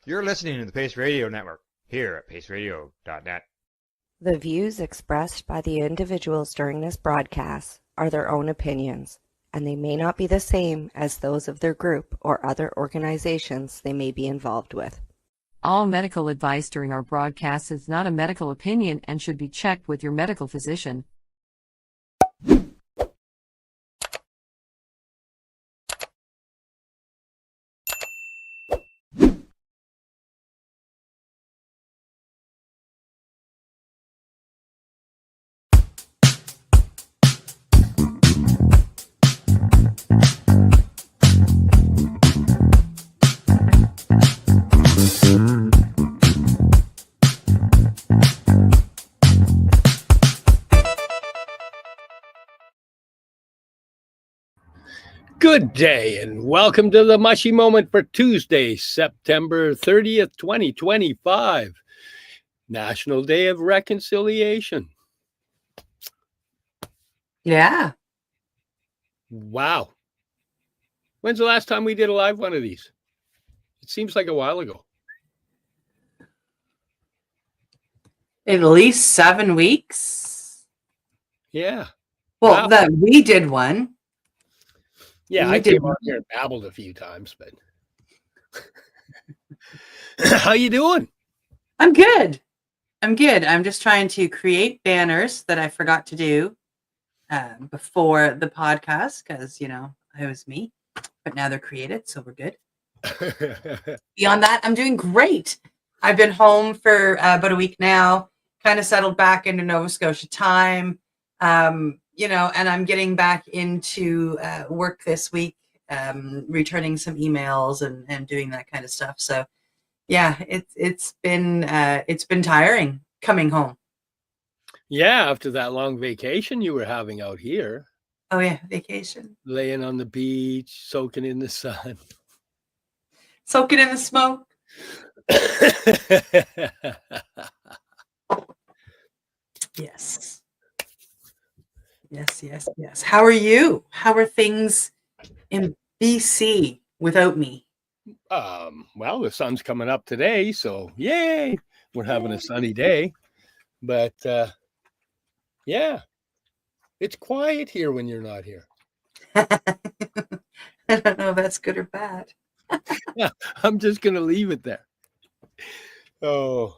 You're listening to the Pace Radio Network here at paceradio.net. The views expressed by the individuals during this broadcast are their own opinions, and they may not be the same as those of their group or other organizations they may be involved with. All medical advice during our broadcast is not a medical opinion and should be checked with your medical physician. Good day and welcome to the Mushie Moment for Tuesday, September 30th, 2025, National Day of Reconciliation. Yeah. Wow. When's the last time we did a live one of these? It seems like a while ago. At least 7 weeks. Yeah. Well, Wow. we did one. Yeah, I came on here and babbled a few times, but how you doing? I'm good. I'm just trying to create banners that I forgot to do before the podcast because, it was me. But now they're created, so we're good. Beyond that, I'm doing great. I've been home for about a week now, kind of settled back into Nova Scotia time. And I'm getting back into work this week, returning some emails and doing that kind of stuff. So, yeah, it's been tiring coming home. Yeah, after that long vacation you were having out here. Oh yeah, vacation. Laying on the beach, soaking in the sun. Soaking in the smoke. Yes. Yes. How are you? How are things in BC without me? Well, the sun's coming up today, so yay! We're having a sunny day. But yeah, it's quiet here when you're not here. I don't know if that's good or bad. Yeah, I'm just gonna leave it there. Oh,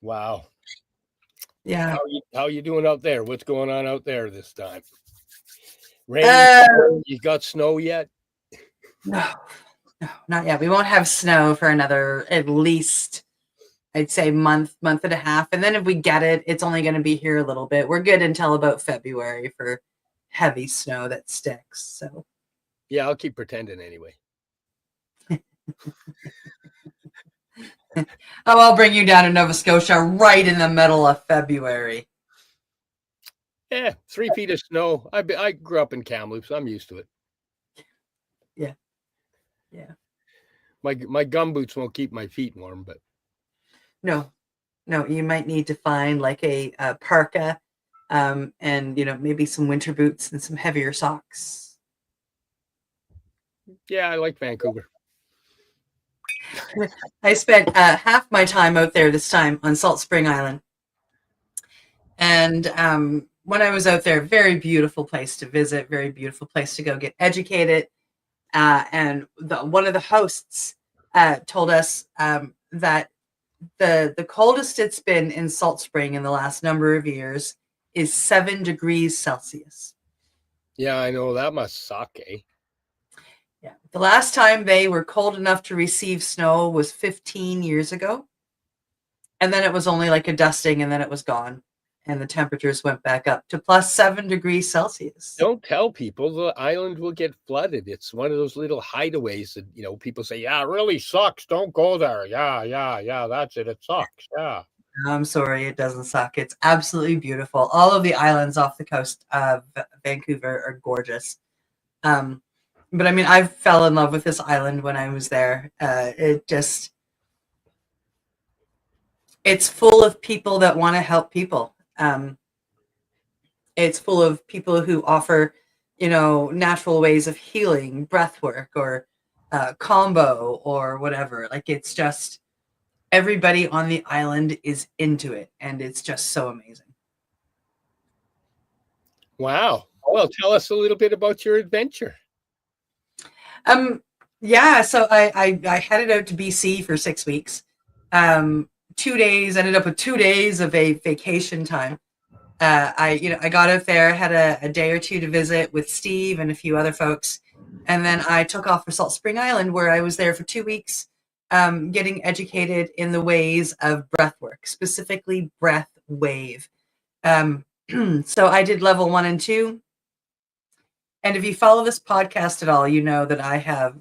wow. Yeah. How you doing out there? What's going on out there this time? Rain? You got snow yet? No, not yet. We won't have snow for another at least, I'd say, month and a half. And then if we get it, it's only going to be here a little bit. We're good until about February for heavy snow that sticks. So yeah, I'll keep pretending anyway. I'll bring you down to Nova Scotia right in the middle of February. Yeah, 3 feet of snow. I grew up in Kamloops. I'm used to it. Yeah. My gumboots won't keep my feet warm, but no, you might need to find like a parka, and maybe some winter boots and some heavier socks. Yeah, I like Vancouver. I spent half my time out there this time on Salt Spring Island. And when I was out there, very beautiful place to visit, very beautiful place to go get educated. And one of the hosts told us that the coldest it's been in Salt Spring in the last number of years is 7 degrees Celsius. Yeah, I know. That must suck, eh? Yeah. The last time they were cold enough to receive snow was 15 years ago. And then it was only like a dusting and then it was gone. And the temperatures went back up to plus 7 degrees Celsius. Don't tell people the island will get flooded. It's one of those little hideaways that, people say, yeah, it really sucks. Don't go there. Yeah, that's it. It sucks. Yeah. I'm sorry, it doesn't suck. It's absolutely beautiful. All of the islands off the coast of Vancouver are gorgeous. But I mean, I fell in love with this island when I was there. It's full of people that want to help people. It's full of people who offer, natural ways of healing, breath work, or kambo or whatever. Like, it's just everybody on the island is into it, and it's just so amazing. Wow. Well, tell us a little bit about your adventure. Yeah, so I headed out to BC for 6 weeks. 2 days, ended up with 2 days of a vacation time. I got out there, had a day or two to visit with Steve and a few other folks, and then I took off for Salt Spring Island, where I was there for 2 weeks, getting educated in the ways of breath work, specifically breath wave. So I did level 1 and 2. And if you follow this podcast at all, you know that I have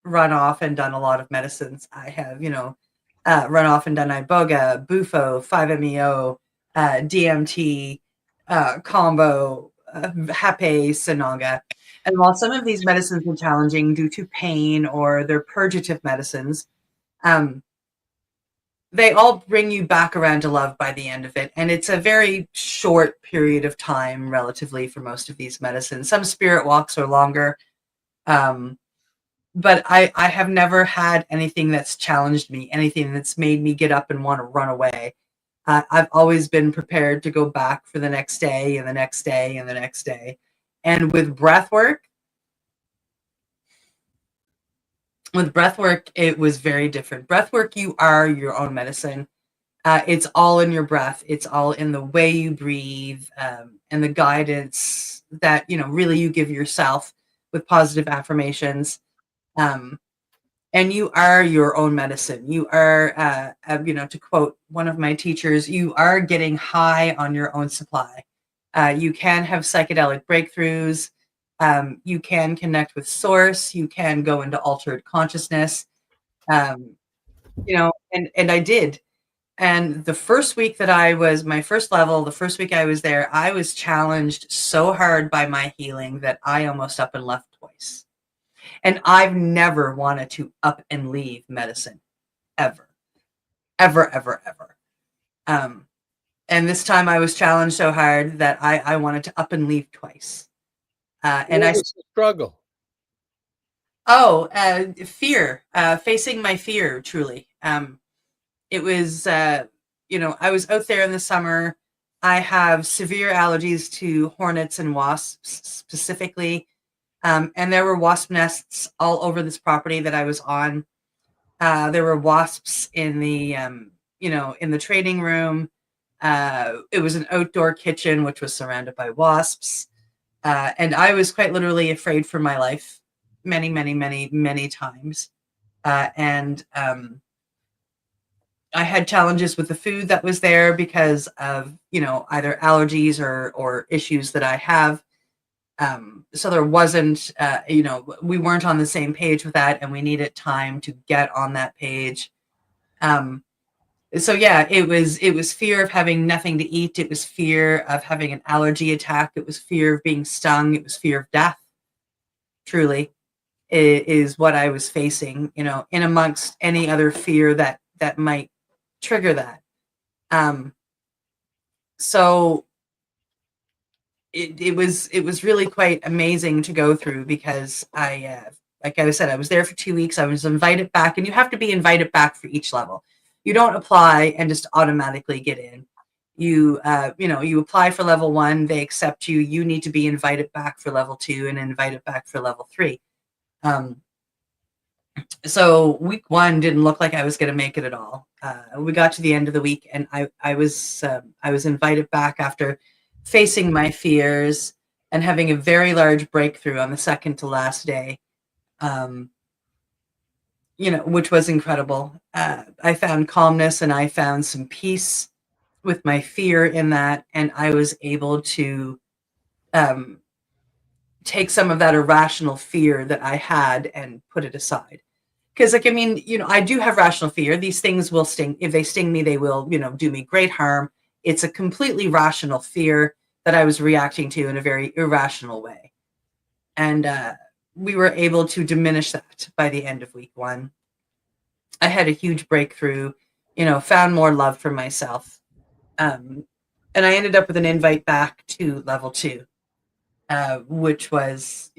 run off and done a lot of medicines. I have, run off and done iboga, bufo, 5-MeO, DMT, combo, hape, sananga. And while some of these medicines are challenging due to pain or they're purgative medicines, they all bring you back around to love by the end of it. And it's a very short period of time, relatively, for most of these medicines. Some spirit walks are longer. But I have never had anything that's challenged me, anything that's made me get up and want to run away. I've always been prepared to go back for the next day and the next day and the next day. And with breath work, it was very different. Breath work, you are your own medicine. It's all in your breath. It's all in the way you breathe, and the guidance that, really you give yourself with positive affirmations. And you are your own medicine. You are, to quote one of my teachers, you are getting high on your own supply. You can have psychedelic breakthroughs. You can connect with source. You can go into altered consciousness. And I did. And the first week that I was my first level, the first week I was there, I was challenged so hard by my healing that I almost up and left twice. And I've never wanted to up and leave medicine, ever, ever, ever, ever. And this time I was challenged so hard that I wanted to up and leave twice. And what was the struggle? Fear, facing my fear, truly. It was, I was out there in the summer. I have severe allergies to hornets and wasps specifically. And there were wasp nests all over this property that I was on. There were wasps in the, in the training room. It was an outdoor kitchen, which was surrounded by wasps. And I was quite literally afraid for my life many, many, many, many times. And I had challenges with the food that was there because of, either allergies or issues that I have. So there wasn't, we weren't on the same page with that, and we needed time to get on that page. So yeah, it was fear of having nothing to eat. It was fear of having an allergy attack. It was fear of being stung. It was fear of death. Truly, is what I was facing, in amongst any other fear that might trigger that. So it was really quite amazing to go through, because like I said, I was there for 2 weeks. I was invited back, and you have to be invited back for each level. You don't apply and just automatically get in. You apply for level 1, they accept you. You need to be invited back for level 2 and invited back for level 3. So week 1 didn't look like I was going to make it at all. We got to the end of the week, and I was invited back after facing my fears and having a very large breakthrough on the second to last day, which was incredible. I found calmness, and I found some peace with my fear in that, and I was able to take some of that irrational fear that I had and put it aside. Because, I do have rational fear. These things will sting. If they sting me, they will, do me great harm. It's a completely rational fear that I was reacting to in a very irrational way. And we were able to diminish that by the end of week 1. I had a huge breakthrough, found more love for myself. And I ended up with an invite back to level 2, which was,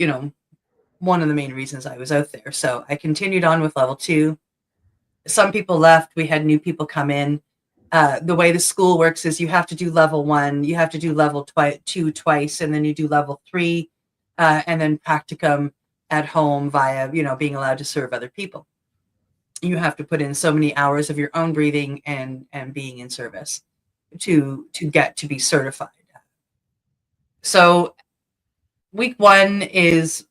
one of the main reasons I was out there. So I continued on with level 2. Some people left. We had new people come in. The way the school works is you have to do level 1, you have to do level 2 twice, and then you do level 3, and then practicum at home via, being allowed to serve other people. You have to put in so many hours of your own breathing and being in service to get to be certified. So week 1 is,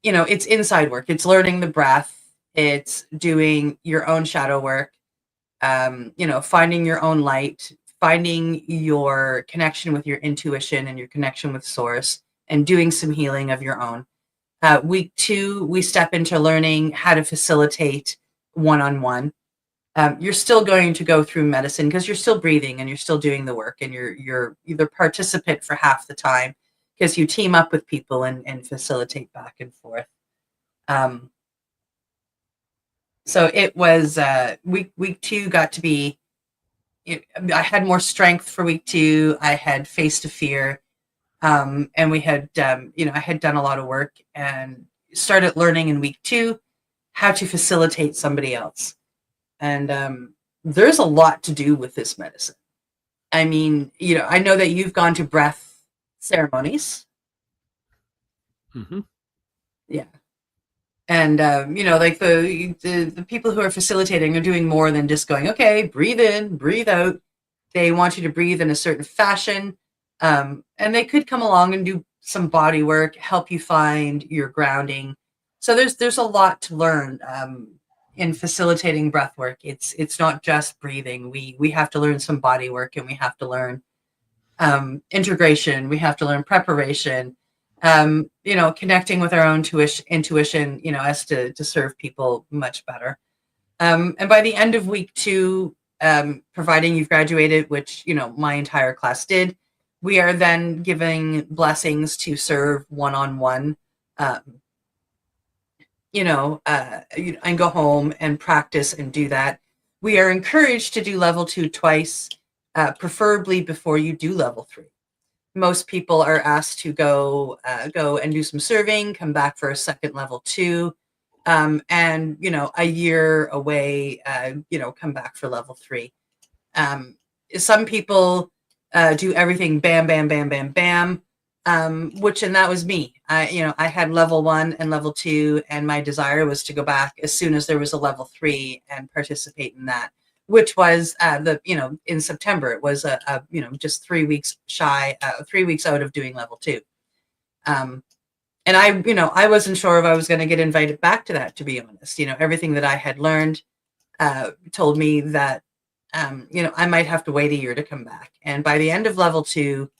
it's inside work. It's learning the breath. It's doing your own shadow work, finding your own light, finding your connection with your intuition and your connection with source, and doing some healing of your own. Week 2, we step into learning how to facilitate one-on-one. You're still going to go through medicine because you're still breathing and you're still doing the work, and you're either participant for half the time because you team up with people and facilitate back and forth. So it was week 2 got to be, I had more strength for week 2. I had faced a fear, and we had, I had done a lot of work and started learning in week 2 how to facilitate somebody else. And there's a lot to do with this medicine. I mean, I know that you've gone to breath ceremonies. Mm-hmm. Yeah. And, like the people who are facilitating are doing more than just going, okay, breathe in, breathe out. They want you to breathe in a certain fashion. And they could come along and do some body work, help you find your grounding. So there's a lot to learn in facilitating breath work. It's not just breathing. We have to learn some body work, and we have to learn integration. We have to learn preparation. Connecting with our own intuition, as to serve people much better. And by the end of week 2, providing you've graduated, which, my entire class did, we are then giving blessings to serve one-on-one, and go home and practice and do that. We are encouraged to do level 2 twice, preferably before you do level 3. Most people are asked to go and do some serving, come back for a second level 2, and a year away, come back for level 3. Some people do everything bam, bam, bam, bam, bam, and that was me. I had level 1 and level 2, and my desire was to go back as soon as there was a level 3 and participate in that, which was in September. It was just 3 weeks shy, 3 weeks out of doing level 2. And I wasn't sure if I was going to get invited back to that, to be honest. Everything that I had learned told me that, I might have to wait a year to come back. And by the end of level 2,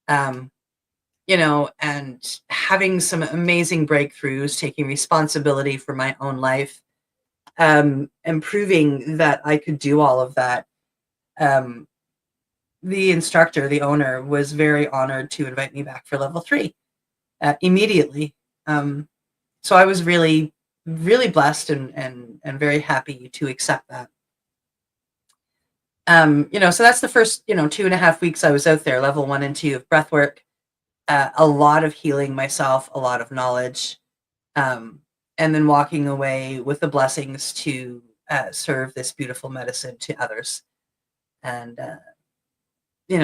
and having some amazing breakthroughs, taking responsibility for my own life, and proving that I could do all of that. The instructor, the owner, was very honored to invite me back for level 3 immediately. So I was really, really blessed and very happy to accept that. So that's the first, 2.5 weeks I was out there, level 1 and 2 of breath work, a lot of healing myself, a lot of knowledge, and then walking away with the blessings to serve this beautiful medicine to others, and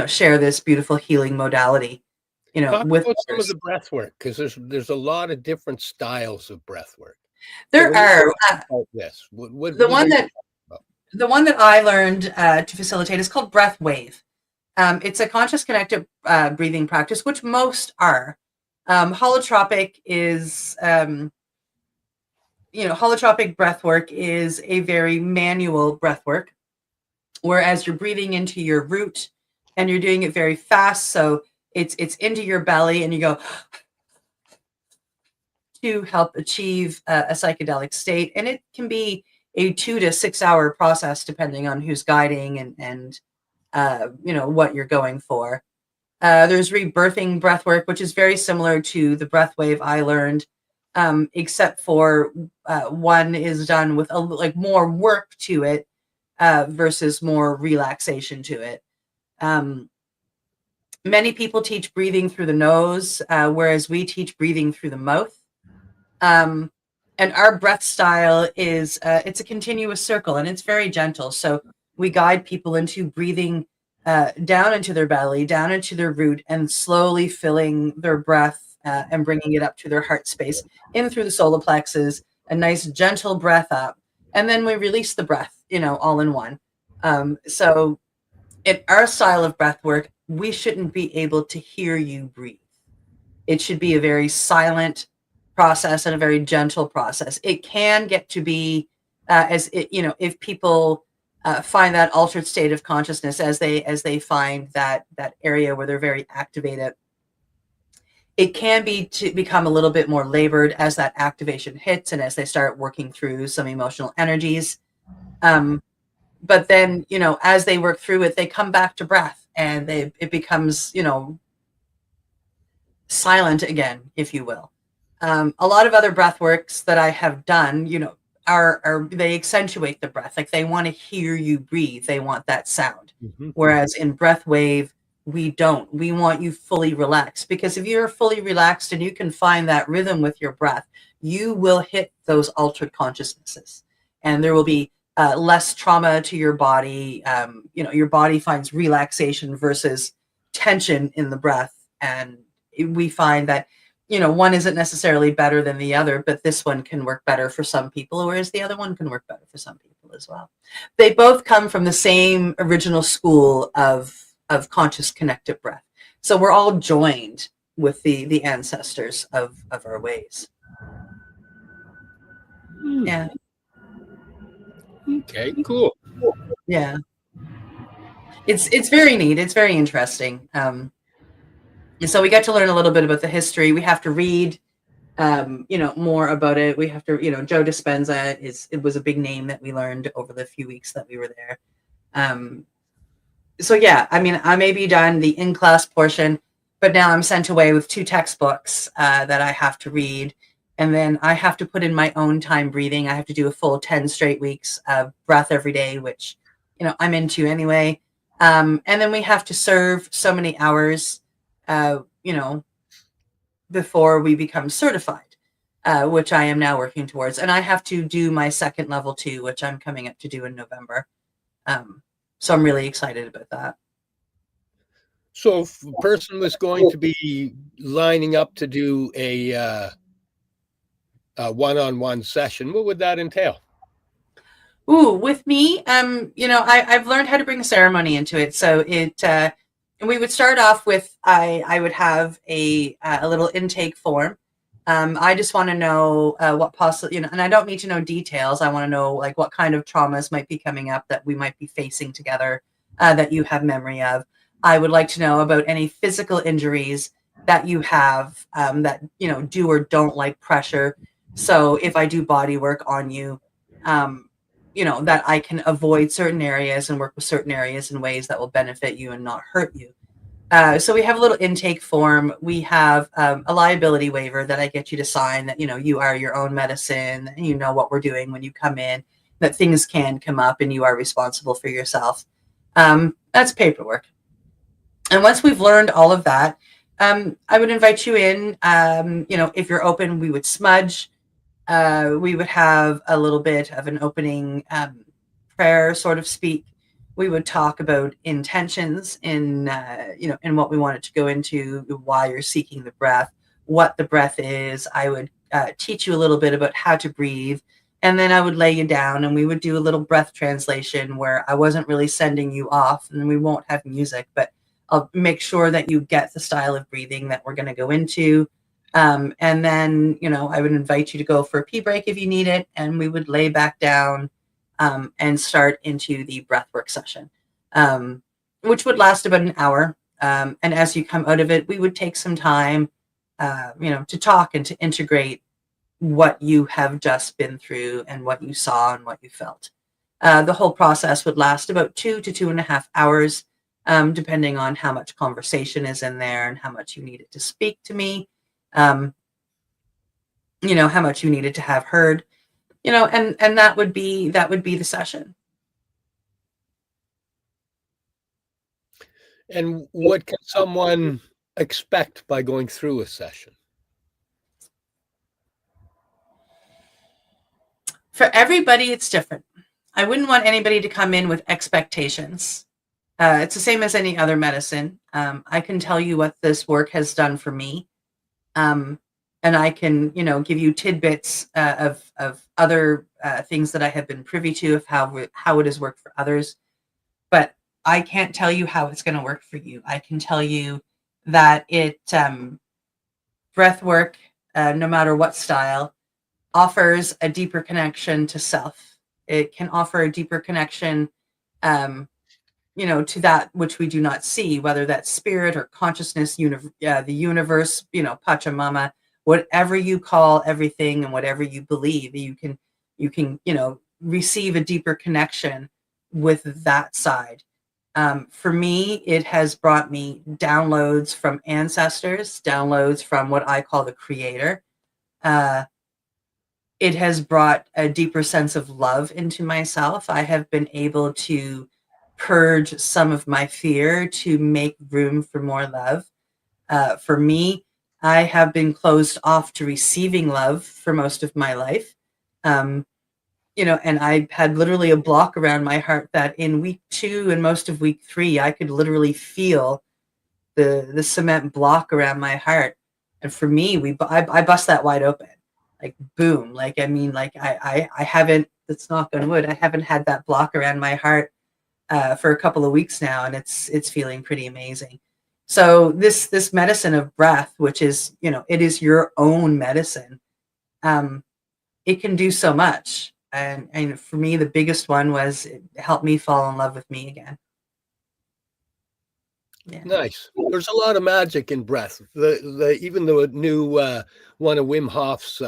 share this beautiful healing modality. Talk With about some of others. the breath work, because there's a lot of different styles of breath work. There are Yes. The one that I learned to facilitate is called Breath Wave. It's a conscious connected breathing practice, which most are. Holotropic is, holotropic breath work is a very manual breath work, whereas you're breathing into your root and you're doing it very fast. So it's into your belly and you go to help achieve a psychedelic state. And it can be a 2 to 6 hour process, depending on who's guiding and what you're going for. There's rebirthing breath work, which is very similar to the breath wave I learned, except for one is done with more work to it versus more relaxation to it. Many people teach breathing through the nose, whereas we teach breathing through the mouth. And our breath style is it's a continuous circle, and it's very gentle. So we guide people into breathing down into their belly, down into their root, and slowly filling their breath and bringing it up to their heart space, in through the solar plexus, a nice gentle breath up. And then we release the breath, all in one. So in our style of breath work, we shouldn't be able to hear you breathe. It should be a very silent process and a very gentle process. It can get to be if people find that altered state of consciousness as they find that area where they're very activated, it can be to become a little bit more labored as that activation hits and as they start working through some emotional energies. But then, as they work through it, they come back to breath, and it becomes, silent again, if you will. A lot of other breath works that I have done, are they accentuate the breath. Like, they want to hear you breathe. They want that sound. Mm-hmm. Whereas in breath wave, we don't. We want you fully relaxed, because if you're fully relaxed and you can find that rhythm with your breath, you will hit those altered consciousnesses, and there will be less trauma to your body. Your body finds relaxation versus tension in the breath. And we find that, one isn't necessarily better than the other, but this one can work better for some people, whereas the other one can work better for some people as well. They both come from the same original school of conscious connected breath. So we're all joined with the ancestors of our ways. Yeah. Okay, cool. Yeah. It's very neat. It's very interesting. And so we get to learn a little bit about the history. We have to read more about it. We have to, Joe Dispenza it was a big name that we learned over the few weeks that we were there. So yeah, I mean, I may be done the in-class portion, but now I'm sent away with 2 textbooks that I have to read. And then I have to put in my own time breathing. I have to do a full 10 straight weeks of breath every day, which, I'm into anyway. And then we have to serve so many hours, before we become certified, which I am now working towards. And I have to do my second level 2, which I'm coming up to do in November. So I'm really excited about that. So if a person was going to be lining up to do a one-on-one session, what would that entail? Ooh, with me, I've learned how to bring a ceremony into it. So and we would start off with, I would have a little intake form. I just want to know what possible, and I don't need to know details. I want to know, like, what kind of traumas might be coming up that we might be facing together, that you have memory of. I would like to know about any physical injuries that you have, that, do or don't like pressure. So if I do body work on you, that I can avoid certain areas and work with certain areas in ways that will benefit you and not hurt you. So we have a little intake form. We have a liability waiver that I get you to sign, that, you are your own medicine, and you know what we're doing when you come in, that things can come up and you are responsible for yourself. That's paperwork. And once we've learned all of that, I would invite you in. If you're open, we would smudge. We would have a little bit of an opening prayer, sort of speak. We would talk about intentions in what we wanted to go into, why you're seeking the breath, what the breath is. I would teach you a little bit about how to breathe, and then I would lay you down, and we would do a little breath translation where I wasn't really sending you off, and we won't have music, but I'll make sure that you get the style of breathing that we're going to go into. And then, I would invite you to go for a pee break if you need it, and we would lay back down and start into the breathwork session, which would last about an hour. And as you come out of it, we would take some time, to talk and to integrate what you have just been through and what you saw and what you felt. The whole process would last about 2 to 2.5 hours, depending on how much conversation is in there and how much you needed to speak to me. How much you needed to have heard, and that would be the session. And what can someone expect by going through a session? For everybody, it's different. I wouldn't want anybody to come in with expectations. It's the same as any other medicine. I can tell you what this work has done for me. And I can, give you tidbits of other things that I have been privy to of how it has worked for others. But I can't tell you how it's going to work for you. I can tell you that breath work, no matter what style, offers a deeper connection to self. It can offer a deeper connection, to that which we do not see, whether that's spirit or consciousness, the universe, Pachamama, whatever you call everything and whatever you believe, you can receive a deeper connection with that side. For me, it has brought me downloads from ancestors, downloads from what I call the creator. It has brought a deeper sense of love into myself. I have been able to purge some of my fear to make room for more love. For me, I have been closed off to receiving love for most of my life. And I had literally a block around my heart that in week 2 and most of week 3, I could literally feel the cement block around my heart. And for me, I bust that wide open, like boom. I haven't, let's knock on wood, I haven't had that block around my heart for a couple of weeks now, and it's feeling pretty amazing. So this medicine of breath, which is, it is your own medicine. It can do so much. And for me, the biggest one was it helped me fall in love with me again. Yeah. Nice. There's a lot of magic in breath. Even the new one of Wim Hof's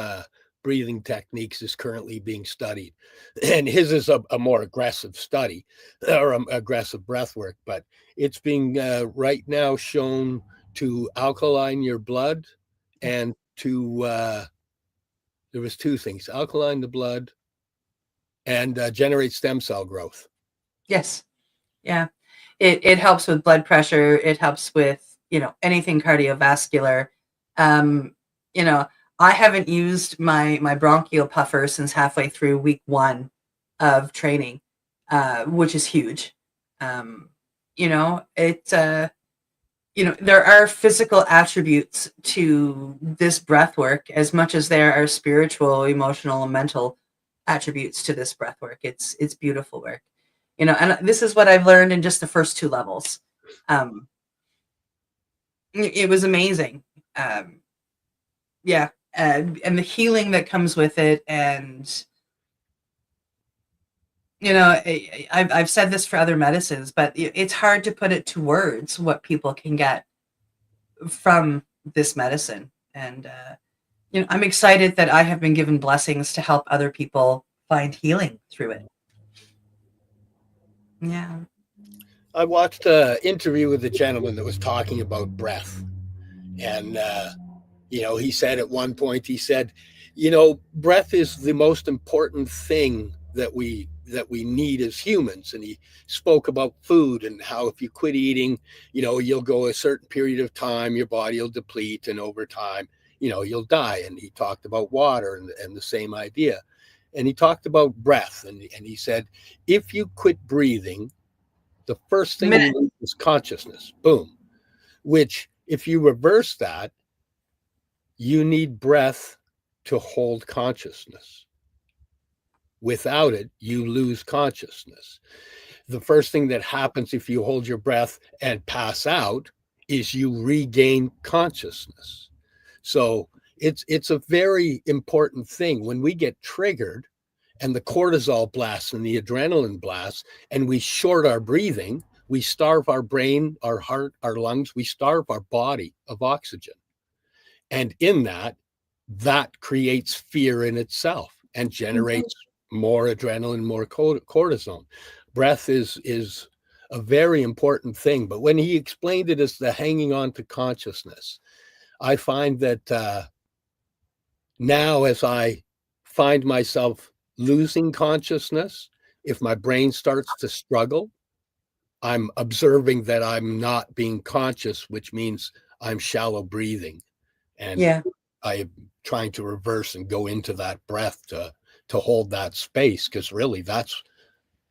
breathing techniques is currently being studied, and his is a more aggressive study or aggressive breath work, but it's being right now shown to alkaline your blood and to there was 2 things: alkaline the blood and generate stem cell growth. Yes. Yeah. It helps with blood pressure. It helps with, anything cardiovascular. I haven't used my bronchial puffer since halfway through week 1 of training, which is huge. There are physical attributes to this breath work as much as there are spiritual, emotional, and mental attributes to this breath work. It's beautiful work. And this is what I've learned in just the first 2 levels. It was amazing. And the healing that comes with it. And, I've said this for other medicines, but it's hard to put it to words what people can get from this medicine. And, I'm excited that I have been given blessings to help other people find healing through it. Yeah. I watched an interview with a gentleman that was talking about breath. And, he said at one point, he said, breath is the most important thing that we need as humans. And he spoke about food and how if you quit eating, you'll go a certain period of time, your body will deplete, and over time, you'll die. And he talked about water and the same idea. And he talked about breath. And he said, if you quit breathing, the first thing you lose is consciousness. Boom. Which, if you reverse that, you need breath to hold consciousness. Without it, you lose consciousness. The first thing that happens if you hold your breath and pass out is you regain consciousness. So it's a very important thing. When we get triggered and the cortisol blasts and the adrenaline blasts, and we short our breathing, we starve our brain, our heart, our lungs, we starve our body of oxygen. And in that creates fear in itself and generates more adrenaline, more cortisol. Breath is a very important thing. But when he explained it as the hanging on to consciousness, I find that now as I find myself losing consciousness, if my brain starts to struggle, I'm observing that I'm not being conscious, which means I'm shallow breathing. And I'm trying to reverse and go into that breath to to hold that space, because really that's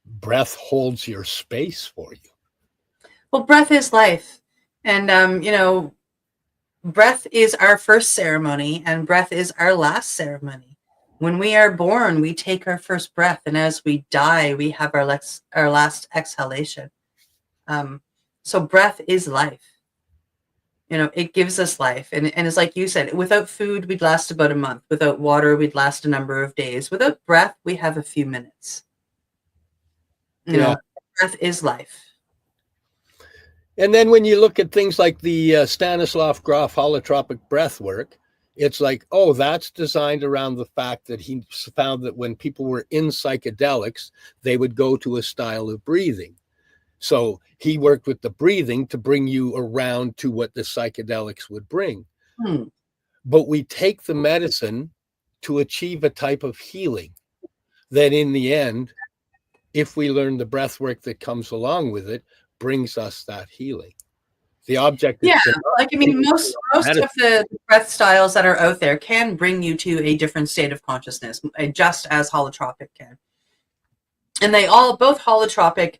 breath holds your space for you. Well, breath is life. And, breath is our first ceremony and breath is our last ceremony. When we are born, we take our first breath. And as we die, we have our last exhalation. So breath is life. It gives us life. And it's like you said, without food, we'd last about a month. Without water, we'd last a number of days. Without breath, we have a few minutes. Breath is life. And then when you look at things like the Stanislav Grof holotropic breath work, it's like, oh, that's designed around the fact that he found that when people were in psychedelics, they would go to a style of breathing. So he worked with the breathing to bring you around to what the psychedelics would bring. But we take the medicine to achieve a type of healing that in the end, if we learn the breath work that comes along with it, brings us that healing. The object is most of the breath styles that are out there can bring you to a different state of consciousness, just as holotropic can. And they all, both holotropic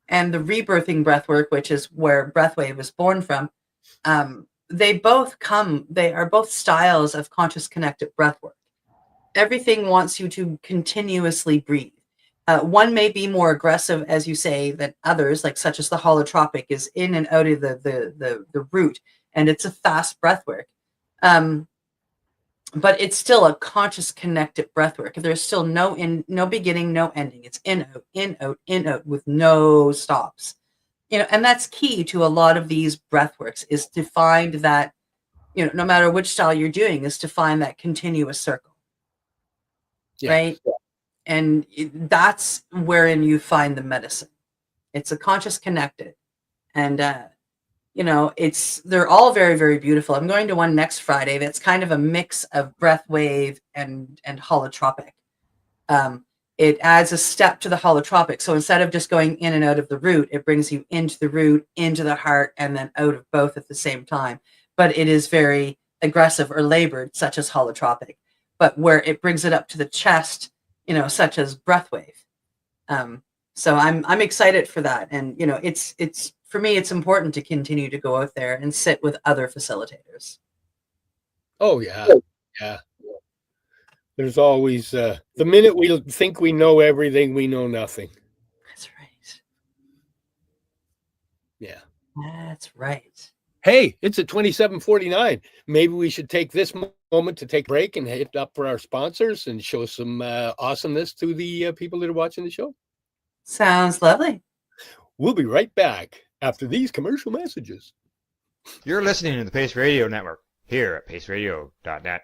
and the rebirthing breath work, which is where Breathwave was born from, they are both styles of conscious connected breath work. Everything wants you to continuously breathe. One may be more aggressive, as you say, than others, like such as the holotropic is in and out of the root, and it's a fast breath work. But it's still a conscious connected breath work. There's still no beginning, no ending. It's in, out with no stops. And that's key to a lot of these breath works, is to find that, no matter which style you're doing, is to find that continuous circle. Yeah. Right? And that's wherein you find the medicine. It's a conscious connected. And, they're all very, very beautiful. I'm going to one next Friday that's kind of a mix of breath wave and holotropic. It adds a step to the holotropic. So instead of just going in and out of the root, it brings you into the root, into the heart, and then out of both at the same time. But it is very aggressive or labored, such as holotropic. But where it brings it up to the chest, such as breathwave. So I'm excited for that. And, it's for me, it's important to continue to go out there and sit with other facilitators. Oh, yeah. Yeah. There's always, the minute we think we know everything, we know nothing. That's right. Yeah. That's right. Hey, it's at 27:49. Maybe we should take this moment to take a break and hit up for our sponsors and show some awesomeness to the people that are watching the show. Sounds lovely. We'll be right back after these commercial messages. You're listening to the Pace Radio Network here at paceradio.net.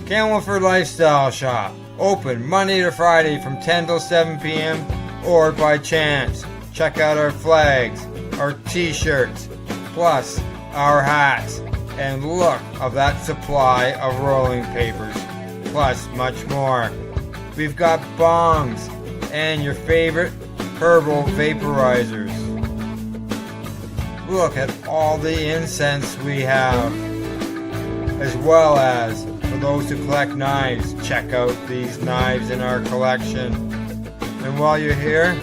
Camelford Lifestyle Shop, open Monday to Friday from 10 till 7 p.m. or by chance. Check out our flags, our t-shirts, plus our hats, and look of that supply of rolling papers, plus much more. We've got bongs and your favorite herbal vaporizers. Look at all the incense we have, as well as for those who collect knives, check out these knives in our collection. And while you're here,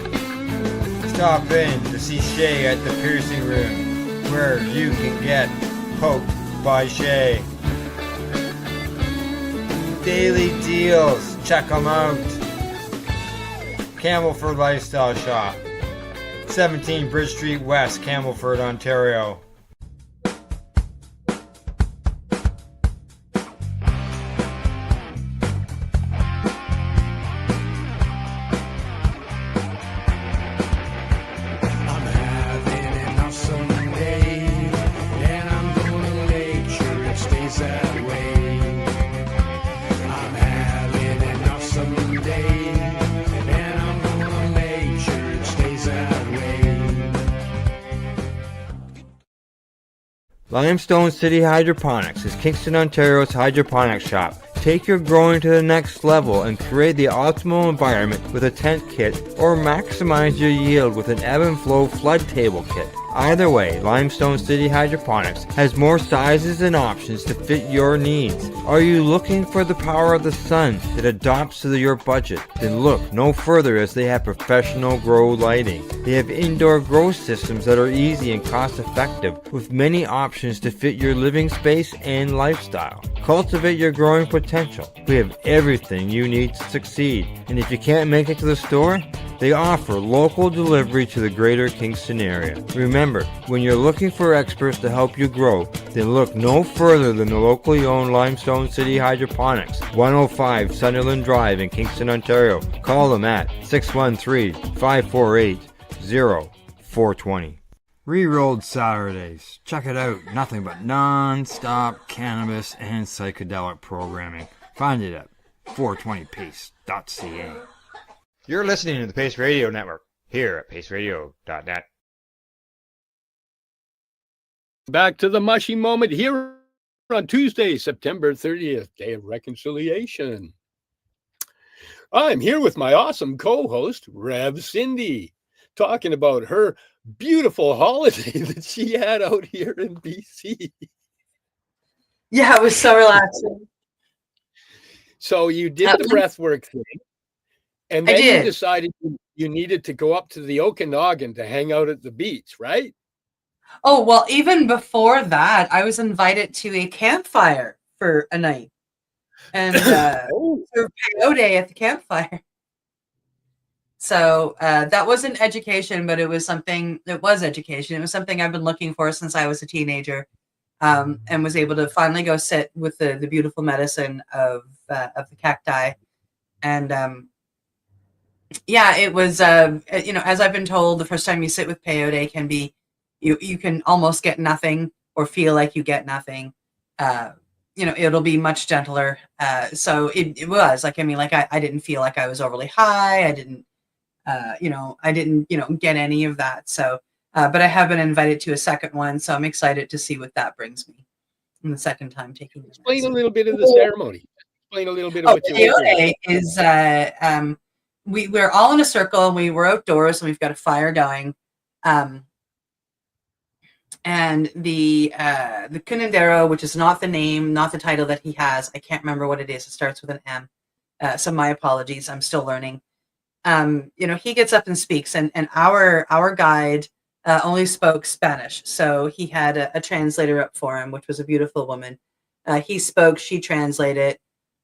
stop in to see Shay at the piercing room, where you can get poked by Shay. Daily deals, check them out. Camelford Lifestyle Shop, 17 Bridge Street West, Camelford, Ontario. Limestone City Hydroponics is Kingston, Ontario's hydroponics shop. Take your growing to the next level and create the optimal environment with a tent kit, or maximize your yield with an ebb and flow flood table kit. Either way, Limestone City Hydroponics has more sizes and options to fit your needs. Are you looking for the power of the sun that adapts to your budget? Then look no further, as they have professional grow lighting. They have indoor grow systems that are easy and cost effective, with many options to fit your living space and lifestyle. Cultivate your growing potential. We have everything you need to succeed. And if you can't make it to the store, they offer local delivery to the greater Kingston area. Remember, when you're looking for experts to help you grow, then look no further than the locally owned Limestone City Hydroponics, 105 Sunderland Drive in Kingston, Ontario. Call them at 613-548-0420. Rerolled Saturdays. Check it out. Nothing but non-stop cannabis and psychedelic programming. Find it at 420pace.ca. You're listening to the Pace Radio Network here at paceradio.net. Back to the Mushie Moment here on Tuesday, September 30th, Day of Reconciliation. I'm here with my awesome co-host, Rev Cindy, talking about her beautiful holiday that she had out here in BC. Yeah, it was so relaxing. So you did the breathwork thing, and then you decided you needed to go up to the Okanagan to hang out at the beach, right? Oh, well, even before that, I was invited to a campfire for a night. And for peyote at the campfire. So that wasn't education, but it was education. It was something I've been looking for since I was a teenager, and was able to finally go sit with the beautiful medicine of the cacti. And yeah, it was, as I've been told, the first time you sit with peyote can be, you can almost get nothing or feel like you get nothing. It'll be much gentler. So it was like, I didn't feel like I was overly high. I didn't get any of that. So, but I have been invited to a second one, so I'm excited to see what that brings me. And the second time taking. Explain a little bit of the ceremony. Explain a little bit of what you're doing. Is we're all in a circle, and we were outdoors, and we've got a fire going. And the Kunindero, which is not the name, not the title that he has. I can't remember what it is. It starts with an M. So my apologies. I'm still learning. He gets up and speaks, and our guide only spoke Spanish. So he had a translator up for him, which was a beautiful woman. He spoke, she translated,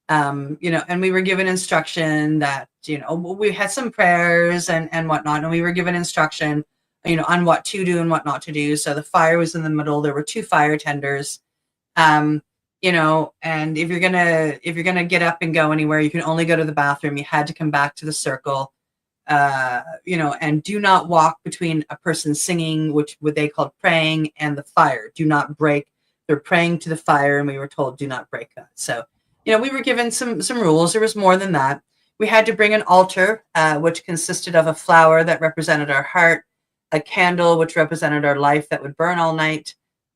and we were given instruction that, we had some prayers and whatnot, and we were given instruction, on what to do and what not to do. So the fire was in the middle. There were 2 fire tenders, and if you're gonna get up and go anywhere, you can only go to the bathroom. You had to come back to the circle, and do not walk between a person singing, what they called praying, and the fire. Do not break. They're praying to the fire, and we were told, do not break that. So, we were given some rules. There was more than that. We had to bring an altar, which consisted of a flower that represented our heart, a candle which represented our life that would burn all night.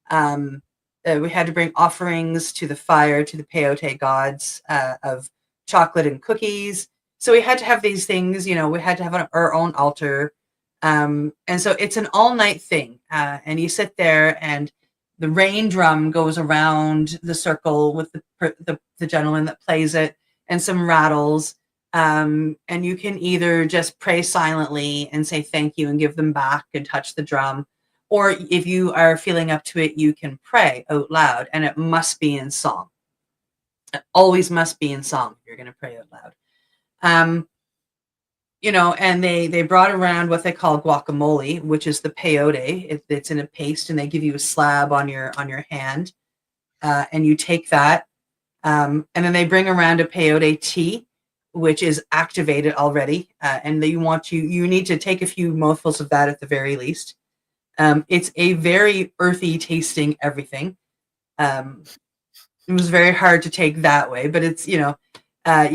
We had to bring offerings to the fire, to the peyote gods, of chocolate and cookies. So we had to have these things, we had to have our own altar. And so it's an all-night thing. And you sit there, and the rain drum goes around the circle with the gentleman that plays it, and some rattles. And you can either just pray silently and say thank you and give them back and touch the drum. Or if you are feeling up to it, you can pray out loud, and it must be in song. It always must be in song if you're going to pray out loud. And they brought around what they call guacamole, which is the peyote. It's in a paste, and they give you a slab on your hand, and you take that. And then they bring around a peyote tea, which is activated already, and you need to take a few mouthfuls of that at the very least. It's a very earthy tasting everything. It was very hard to take that way, but it's, you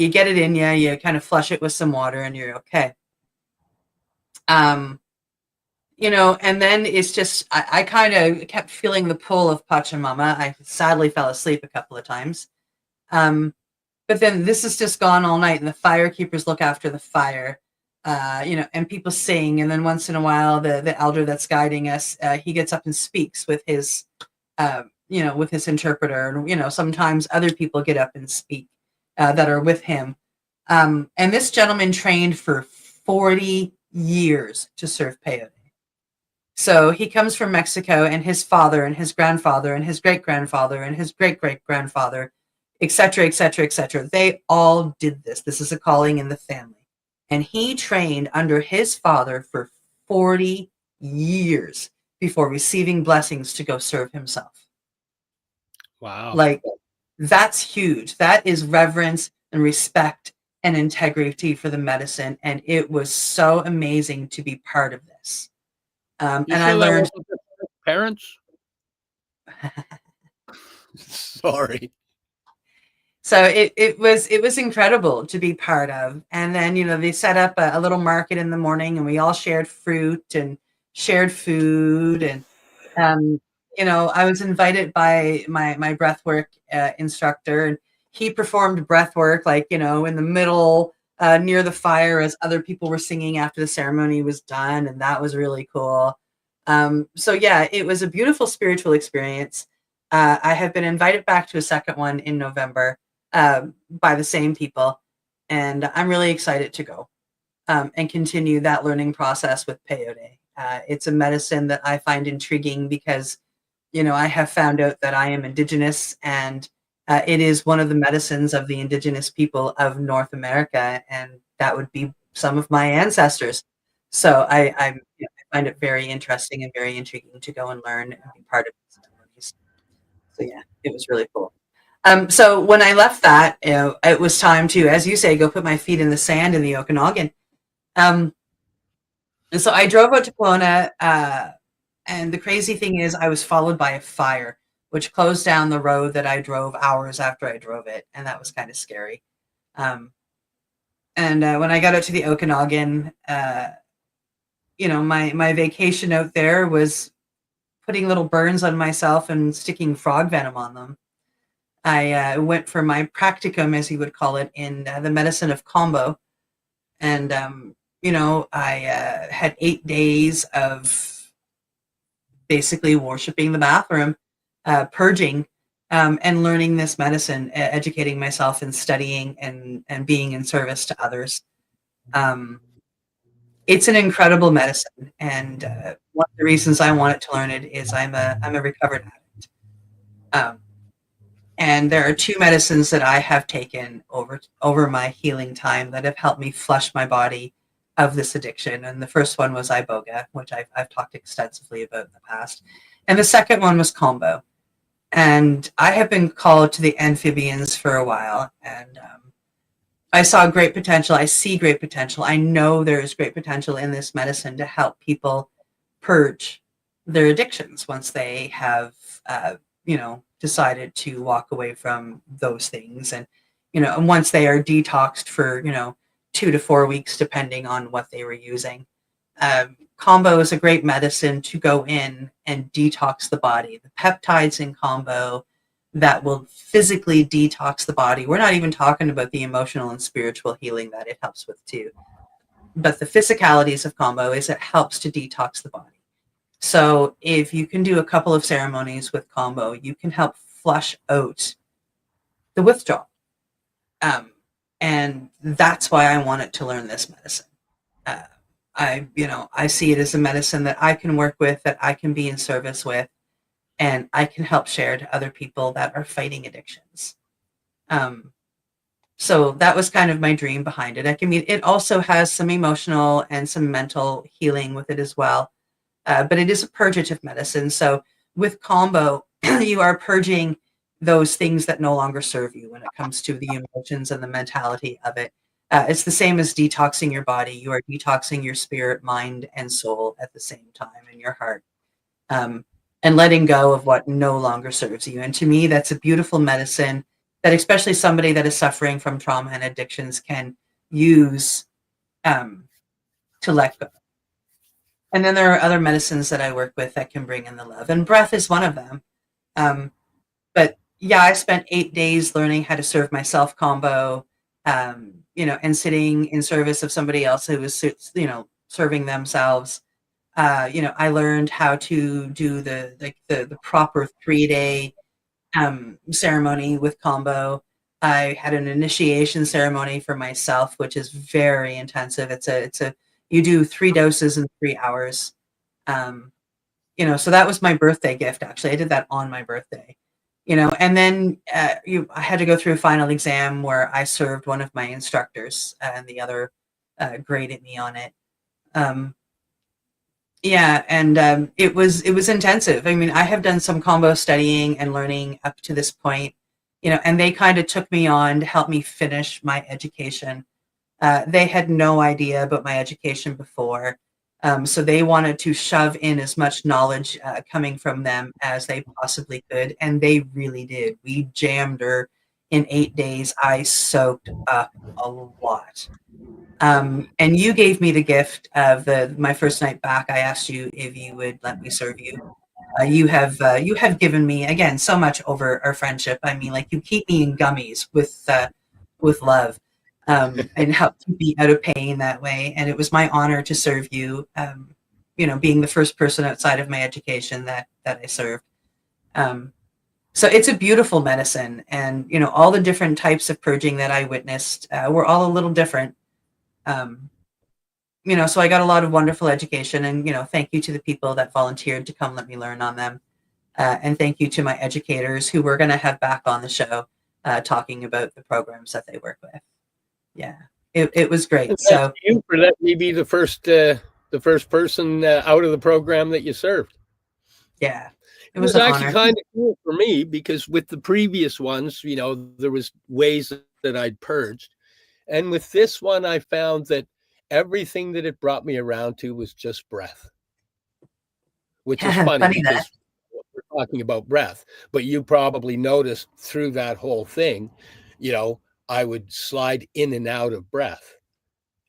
get it in you kind of flush it with some water, and you're okay. And then it's just, I kind of kept feeling the pull of Pachamama. I sadly fell asleep a couple of times. But then this has just gone all night, and the firekeepers look after the fire. and people sing, and then once in a while, the elder that's guiding us, he gets up and speaks with his, with his interpreter, and sometimes other people get up and speak that are with him. And this gentleman trained for 40 years to serve peyote. So he comes from Mexico, and his father and his grandfather and his great-grandfather and his great-great-grandfather, et cetera, et cetera, et cetera. They all did this. This is a calling in the family. And he trained under his father for 40 years before receiving blessings to go serve himself. Wow. Like, that's huge. That is reverence and respect and integrity for the medicine. And it was so amazing to be part of this. And I learned. Parents? Sorry. So it was incredible to be part of. And then, they set up a little market in the morning, and we all shared fruit and shared food. And, I was invited by my breathwork instructor, and he performed breathwork, like, in the middle near the fire as other people were singing after the ceremony was done. And that was really cool. So yeah, it was a beautiful spiritual experience. I have been invited back to a second one in November by the same people. And I'm really excited to go and continue that learning process with peyote. It's a medicine that I find intriguing because, I have found out that I am Indigenous, and it is one of the medicines of the Indigenous people of North America, and that would be some of my ancestors. So I find it very interesting and very intriguing to go and learn and be part of these ceremonies. So yeah, it was really cool. So when I left that, it was time to, as you say, go put my feet in the sand in the Okanagan. And so I drove out to Kelowna, and the crazy thing is I was followed by a fire, which closed down the road that I drove hours after I drove it, and that was kind of scary. And when I got out to the Okanagan, my vacation out there was putting little burns on myself and sticking frog venom on them. I went for my practicum, as you would call it, in the medicine of kambo. And, I had 8 days of basically worshiping the bathroom, purging, and learning this medicine, educating myself and studying and being in service to others. It's an incredible medicine. And one of the reasons I wanted to learn it is I'm a recovered addict. And there are 2 medicines that I have taken over my healing time that have helped me flush my body of this addiction. And the first one was iboga, which I've talked extensively about in the past. And the second one was kambo. And I have been called to the amphibians for a while. And I saw great potential. I see great potential. I know there is great potential in this medicine to help people purge their addictions once they have, decided to walk away from those things. And, and once they are detoxed for, 2 to 4 weeks, depending on what they were using. Kambo is a great medicine to go in and detox the body. The peptides in kambo that will physically detox the body. We're not even talking about the emotional and spiritual healing that it helps with too. But the physicalities of kambo is it helps to detox the body. So if you can do a couple of ceremonies with kambo, you can help flush out the withdrawal. And that's why I wanted to learn this medicine. I see it as a medicine that I can work with, that I can be in service with, and I can help share to other people that are fighting addictions. So that was kind of my dream behind it. It also has some emotional and some mental healing with it as well. But it is a purgative medicine. So with kambo, you are purging those things that no longer serve you when it comes to the emotions and the mentality of it. It's the same as detoxing your body. You are detoxing your spirit, mind, and soul at the same time, in your heart, and letting go of what no longer serves you. And to me, that's a beautiful medicine that especially somebody that is suffering from trauma and addictions can use to let go. And then there are other medicines that I work with that can bring in the love, and breath is one of them. But yeah, I spent 8 days learning how to serve myself kambo, and sitting in service of somebody else who was, serving themselves. I learned how to do the proper 3-day ceremony with kambo. I had an initiation ceremony for myself, which is very intensive. You do 3 doses in 3 hours. So that was my birthday gift. Actually, I did that on my birthday. And then I had to go through a final exam where I served one of my instructors, and the other graded me on it. It was intensive. I mean, I have done some combo studying and learning up to this point, and they kind of took me on to help me finish my education. They had no idea about my education before. So they wanted to shove in as much knowledge coming from them as they possibly could, and they really did. We jammed her in 8 days. I soaked up a lot. And you gave me the gift of my first night back. I asked you if you would let me serve you. You have given me, again, so much over our friendship. I mean, like, you keep me in gummies with love. And help keep me out of pain that way. And it was my honor to serve you, being the first person outside of my education that I served. So it's a beautiful medicine. And, all the different types of purging that I witnessed were all a little different. So I got a lot of wonderful education, and, thank you to the people that volunteered to come let me learn on them. And thank you to my educators who we're going to have back on the show talking about the programs that they work with. Yeah, it was great. And so you for letting me be the first person out of the program that you served. Yeah, it was actually kind of cool for me, because with the previous ones, there was ways that I'd purged, and with this one, I found that everything that it brought me around to was just breath, which is funny because we're talking about breath. But you probably noticed through that whole thing, I would slide in and out of breath,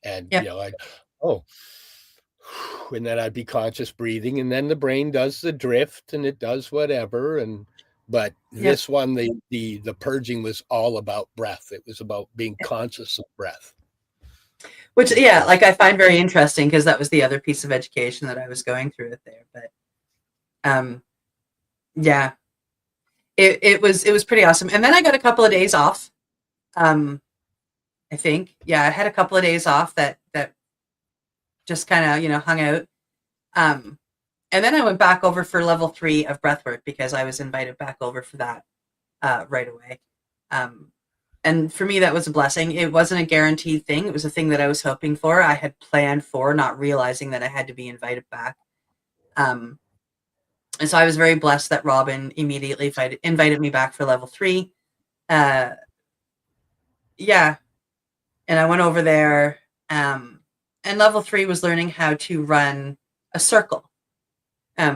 and and then I'd be conscious breathing, and then the brain does the drift and it does whatever. But this one, the purging was all about breath. It was about being conscious of breath, which I find very interesting, because that was the other piece of education that I was going through it there. But it was pretty awesome. And then I got a couple of days off. I think, I had a couple of days off that just kind of, hung out. And then I went back over for level 3 of breathwork, because I was invited back over for that right away. And for me, that was a blessing. It wasn't a guaranteed thing. It was a thing that I was hoping for. I had planned for, not realizing that I had to be invited back. And so I was very blessed that Robin immediately invited me back for level 3. And I went over there, and level 3 was learning how to run a circle.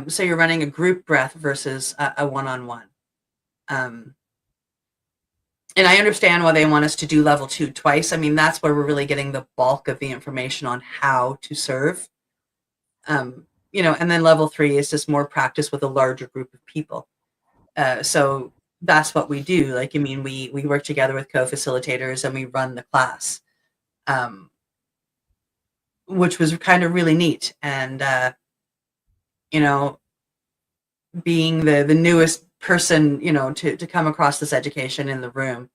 So you're running a group breath versus a one-on-one. And I understand why they want us to do level 2 twice. I mean, that's where we're really getting the bulk of the information on how to serve. And then level 3 is just more practice with a larger group of people. So that's what we do. We work together with co-facilitators, and we run the class, which was kind of really neat. And, being the newest person, to come across this education in the room,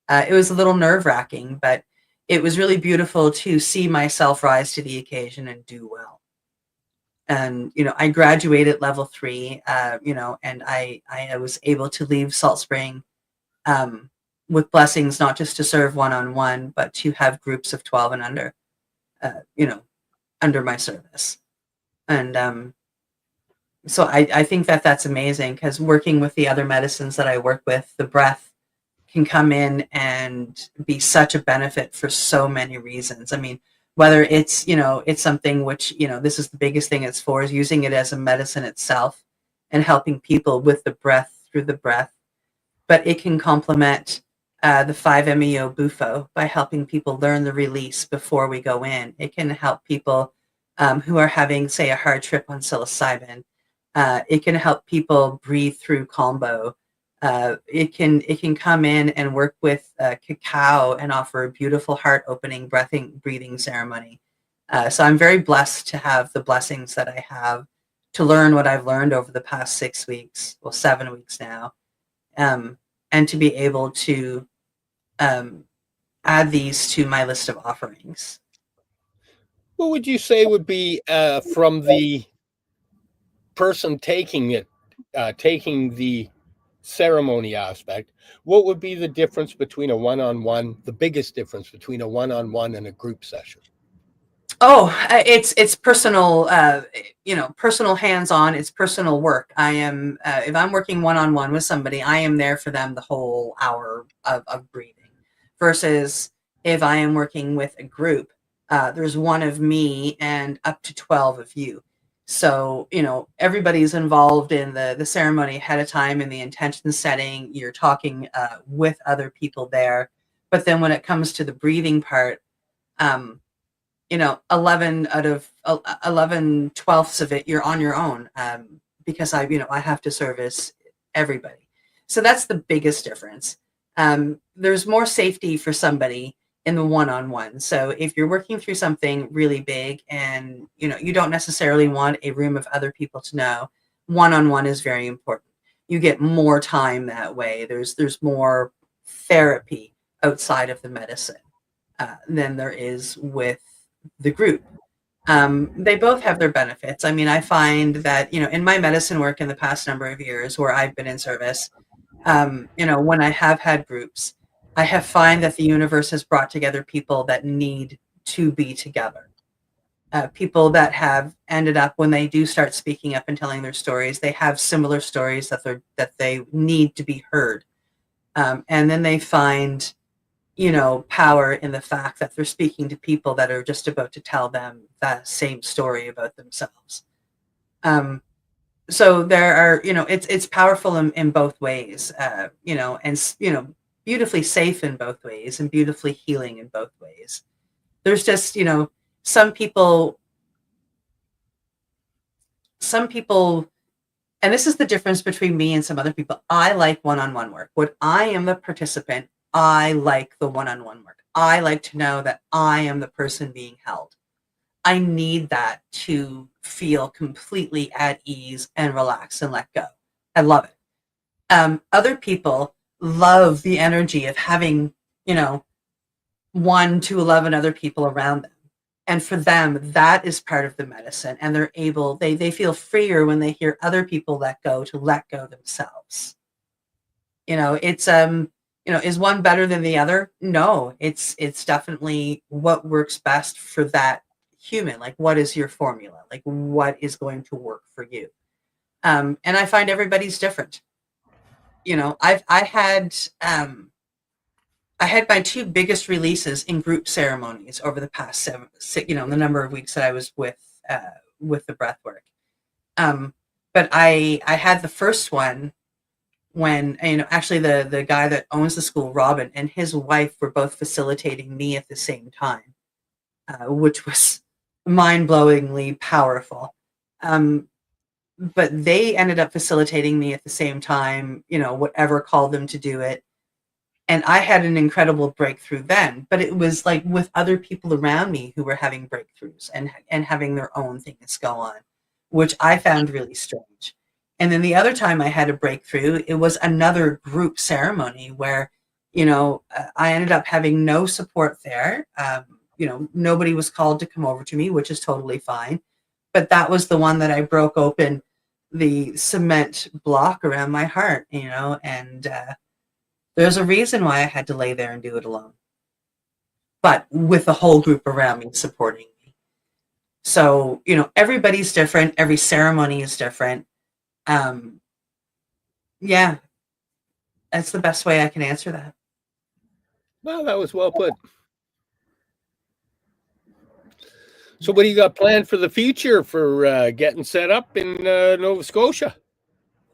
it was a little nerve-wracking, but it was really beautiful to see myself rise to the occasion and do well. And, I graduated level 3, and I was able to leave Salt Spring with blessings, not just to serve one-on-one, but to have groups of 12 and under, under my service. And so I think that that's amazing, because working with the other medicines that I work with, the breath can come in and be such a benefit for so many reasons. I mean, whether it's, it's something which, this is the biggest thing it's for, is using it as a medicine itself and helping people with the breath through the breath. But it can complement the 5-MeO Bufo by helping people learn the release before we go in. It can help people who are having, say, a hard trip on psilocybin. It can help people breathe through kambo. It can come in and work with cacao and offer a beautiful heart opening breathing ceremony. So I'm very blessed to have the blessings that I have, to learn what I've learned over the past 6 weeks, well, 7 weeks now, and to be able to add these to my list of offerings. What would you say would be from the person taking it, taking the ceremony aspect, what would be the difference between a one-on-one, the biggest difference between a one-on-one and a group session? Oh, it's personal, personal hands-on. It's personal work. I am, if I'm working one-on-one with somebody, I am there for them the whole hour of breathing. Versus if I am working with a group, there's one of me and up to 12 of you. So, everybody's involved in the ceremony ahead of time, in the intention setting. You're talking with other people there. But then when it comes to the breathing part, 11 out of 11 twelfths of it, you're on your own, because I have to service everybody. So that's the biggest difference. There's more safety for somebody in the one-on-one. So if you're working through something really big and, you don't necessarily want a room of other people to know, one-on-one is very important. You get more time that way. There's more therapy outside of the medicine than there is with the group. They both have their benefits. I mean, I find that, in my medicine work in the past number of years where I've been in service, when I have had groups, I have found that the universe has brought together people that need to be together. People that have ended up, when they do start speaking up and telling their stories, they have similar stories that they need to be heard. And then they find, power in the fact that they're speaking to people that are just about to tell them that same story about themselves. So there are, it's powerful in both ways, and, beautifully safe in both ways and beautifully healing in both ways. There's just, some people, and this is the difference between me and some other people. I like one-on-one work. When I am the participant, I like the one-on-one work. I like to know that I am the person being held. I need that to feel completely at ease and relax and let go. I love it. Other people love the energy of having, 1 to 11 other people around them. And for them, that is part of the medicine. And they're able, they feel freer when they hear other people let go themselves. It's, is one better than the other? No, it's definitely what works best for that human. Like, what is your formula? Like, what is going to work for you? And I find everybody's different. I had my 2 biggest releases in group ceremonies over the past 7, the number of weeks that I was with the breath work. But I had the first one when, actually the guy that owns the school, Robin, and his wife were both facilitating me at the same time, which was mind-blowingly powerful. But they ended up facilitating me at the same time, whatever called them to do it. And I had an incredible breakthrough then, but it was like with other people around me who were having breakthroughs and having their own things go on, which I found really strange. And then the other time I had a breakthrough, it was another group ceremony where, I ended up having no support there. Nobody was called to come over to me, which is totally fine. But that was the one that I broke open the cement block around my heart, and there's a reason why I had to lay there and do it alone, but with the whole group around me supporting me. So, everybody's different. Every ceremony is different. Yeah, that's the best way I can answer that. Well, that was well put. So what do you got planned for the future for getting set up in Nova Scotia?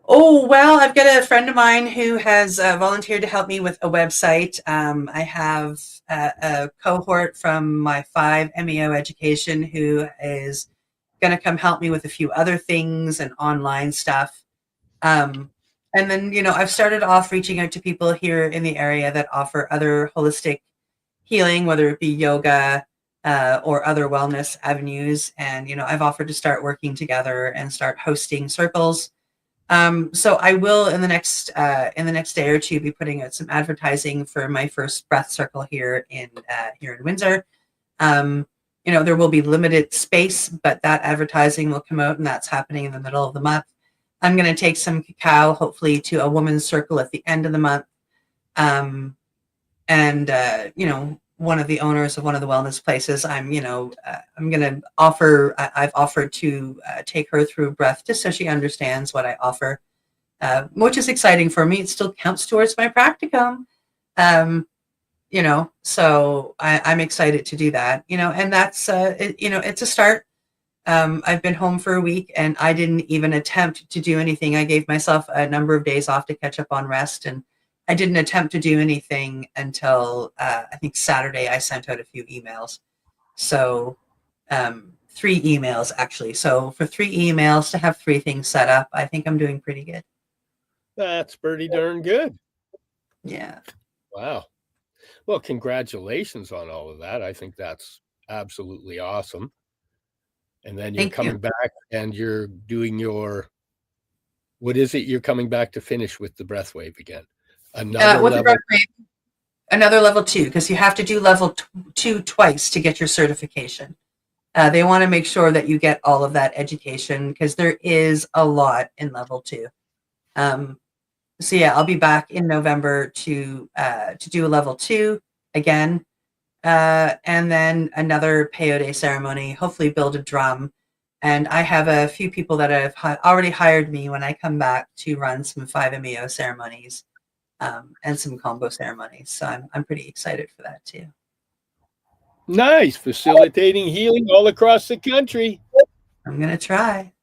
Oh, well, I've got a friend of mine who has volunteered to help me with a website. I have a cohort from my 5 MEO education who is going to come help me with a few other things and online stuff. And then, I've started off reaching out to people here in the area that offer other holistic healing, whether it be yoga or other wellness avenues. And, I've offered to start working together and start hosting circles. So I will in the next day or two be putting out some advertising for my first breath circle here in Windsor. There will be limited space, but that advertising will come out, and that's happening in the middle of the month. I'm going to take some cacao, hopefully, to a woman's circle at the end of the month. One of the owners of one of the wellness places, I'm going to offer, I've offered to take her through breath just so she understands what I offer, which is exciting for me. It still counts towards my practicum. So I'm excited to do that, and that's, it's a start. I've been home for a week and I didn't even attempt to do anything. I gave myself a number of days off to catch up on rest, and I didn't attempt to do anything until I think Saturday. I sent out a few emails. So 3 emails actually. So for 3 emails to have 3 things set up, I think I'm doing pretty good. That's pretty darn good. Yeah. Wow. Well, congratulations on all of that. I think that's absolutely awesome. And then you're coming back and you're doing what is it? You're coming back to finish with the breath wave again. Another level 2, because you have to do level 2 twice to get your certification. They want to make sure that you get all of that education, because there is a lot in level 2. So yeah, I'll be back in November to do a level 2 again. And then another peyote ceremony, hopefully build a drum. And I have a few people that have already hired me when I come back to run some 5-MeO ceremonies and some kambo ceremonies. So I'm pretty excited for that too. Nice. Facilitating healing all across the country. I'm going to try.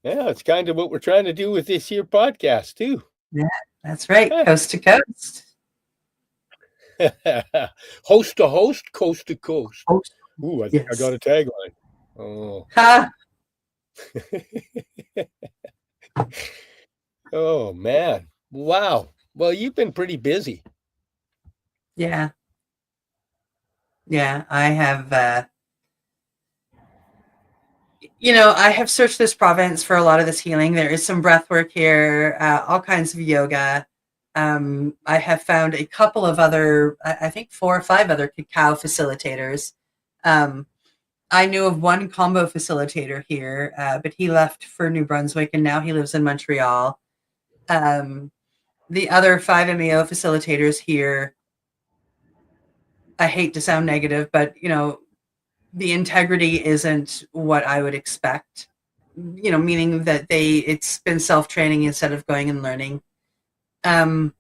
Yeah, it's kind of what we're trying to do with this here podcast too. Yeah, that's right. Coast to coast. Host to host, coast to coast. Ooh, I think I got a tagline. Oh. Oh man. Wow. Well, you've been pretty busy. Yeah. Yeah, I have I have searched this province for a lot of this healing. There is some breath work here, all kinds of yoga. I have found a couple of other, I think 4 or 5 other cacao facilitators. I knew of one kambo facilitator here, but he left for New Brunswick and now he lives in Montreal. The other 5-MeO facilitators here, I hate to sound negative, but the integrity isn't what I would expect, meaning that it's been self-training instead of going and learning. And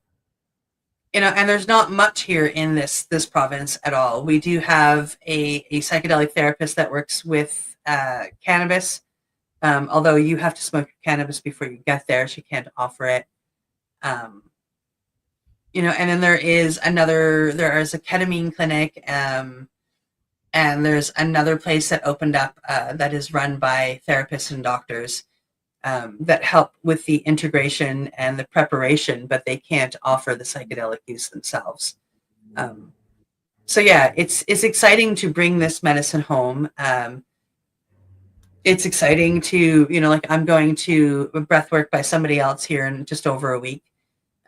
there's not much here in this province at all. We do have a psychedelic therapist that works with cannabis, although you have to smoke cannabis before you get there. She can't offer it. And then there is a ketamine clinic, and there's another place that opened up that is run by therapists and doctors that help with the integration and the preparation, but they can't offer the psychedelic use themselves. So yeah, it's exciting to bring this medicine home. It's exciting to, I'm going to breath work by somebody else here in just over a week.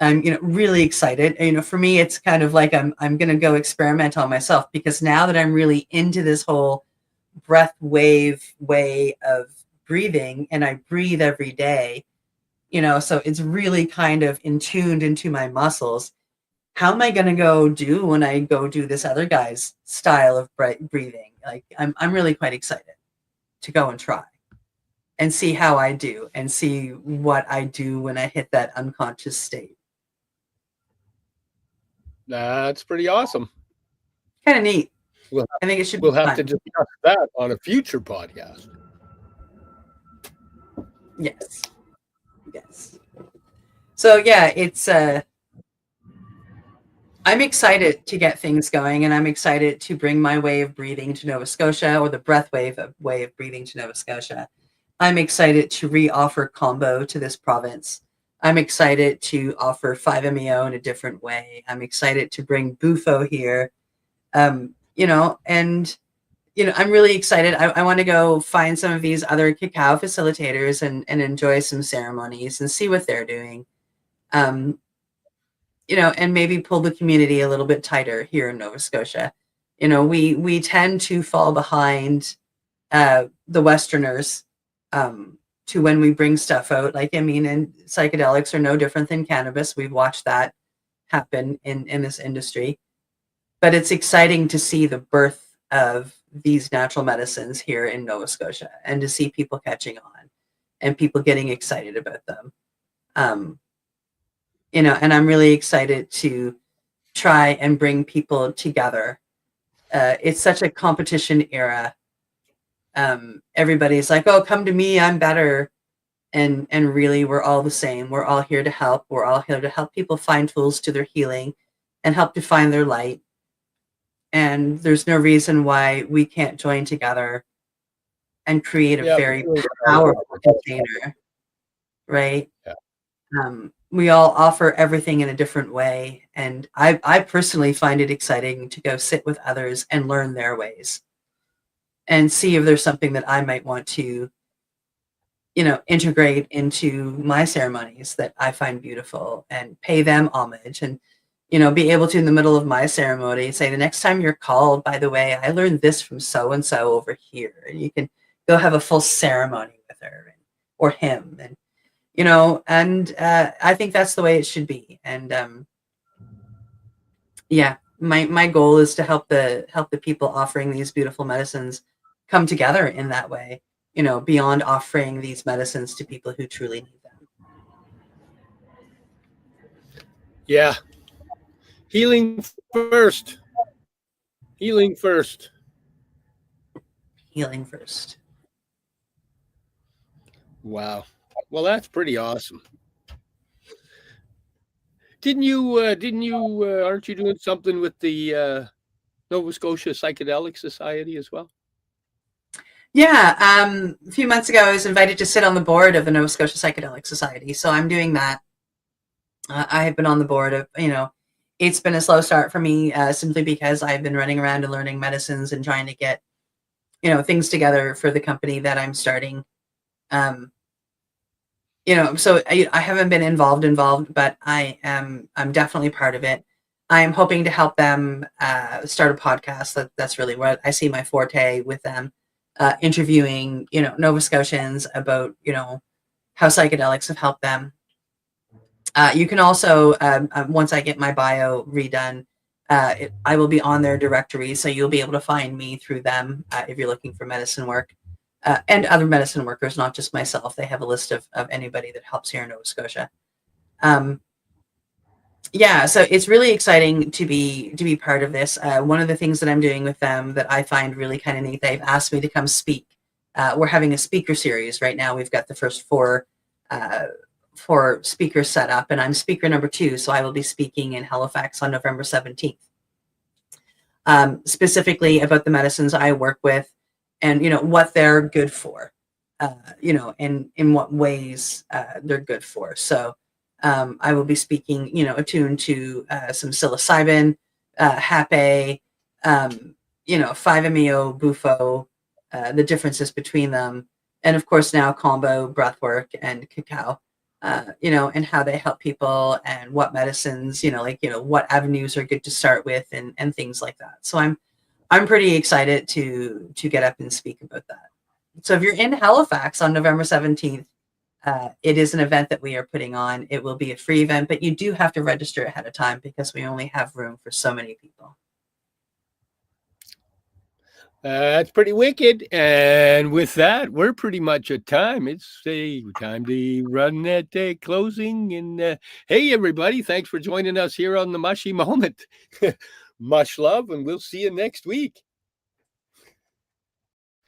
I'm, really excited. For me, it's kind of like I'm going to go experiment on myself, because now that I'm really into this whole breath wave way of breathing, and I breathe every day, so it's really kind of tuned into my muscles. How am I going to go do when I go do this other guy's style of breathing? Like, I'm really quite excited to go and try and see how I do and see what I do when I hit that unconscious state. That's pretty awesome. Kind of neat. I think it should. We'll have to discuss that on a future podcast. Yes. So yeah, it's I'm excited to get things going, and I'm excited to bring my way of breathing to Nova Scotia, or the breath way of breathing to Nova Scotia. I'm excited to re-offer kambo to this province. I'm excited to offer 5-MeO in a different way. I'm excited to bring Bufo here. And I'm really excited. I want to go find some of these other cacao facilitators and enjoy some ceremonies and see what they're doing. And maybe pull the community a little bit tighter here in Nova Scotia. We tend to fall behind the Westerners to when we bring stuff out. And psychedelics are no different than cannabis. We've watched that happen in this industry. But it's exciting to see the birth of these natural medicines here in Nova Scotia and to see people catching on and people getting excited about them. And I'm really excited to try and bring people together. It's such a competition era. Everybody's like, oh, come to me, I'm better. And really, we're all the same. We're all here to help. We're all here to help people find tools to their healing and help to find their light. And there's no reason why we can't join together and create a very powerful container, right? Yeah. We all offer everything in a different way. And I personally find it exciting to go sit with others and learn their ways and see if there's something that I might want to, integrate into my ceremonies that I find beautiful and pay them homage and, be able to, in the middle of my ceremony, say, the next time you're called, by the way, I learned this from so-and-so over here. And you can go have a full ceremony with her or him. And, I think that's the way it should be. And, my goal is to help the people offering these beautiful medicines come together in that way, beyond offering these medicines to people who truly need them. Yeah. Healing first. Healing first. Healing first. Wow. Well, that's pretty awesome. Aren't you doing something with the Nova Scotia Psychedelic Society as well? Yeah. A few months ago, I was invited to sit on the board of the Nova Scotia Psychedelic Society. So I'm doing that. I have been on the board of, it's been a slow start for me simply because I've been running around and learning medicines and trying to get, things together for the company that I'm starting. So I haven't been involved, but I'm definitely part of it. I'm hoping to help them start a podcast. That's really what I see my forte with them, interviewing, Nova Scotians about, how psychedelics have helped them. You can also, once I get my bio redone, I will be on their directory, so you'll be able to find me through them if you're looking for medicine work. And other medicine workers, not just myself. They have a list of anybody that helps here in Nova Scotia. So it's really exciting to be part of this. One of the things that I'm doing with them that I find really kind of neat, they've asked me to come speak. We're having a speaker series right now. We've got the first four speakers set up, and I'm speaker number 2. So I will be speaking in Halifax on November 17th, specifically about the medicines I work with. And, what they're good for, and in what ways they're good for. So I will be speaking, attuned to some psilocybin, hape, 5-MeO, bufo, the differences between them. And of course now kambo, breathwork, and cacao, and how they help people and what medicines, what avenues are good to start with and things like that. So I'm pretty excited to get up and speak about that. So if you're in Halifax on November 17th, it is an event that we are putting on. It will be a free event, but you do have to register ahead of time because we only have room for so many people. That's pretty wicked. And with that, we're pretty much at time. It's time to run that closing. And hey, everybody, thanks for joining us here on the Mushie Moment. Much love, and we'll see you next week.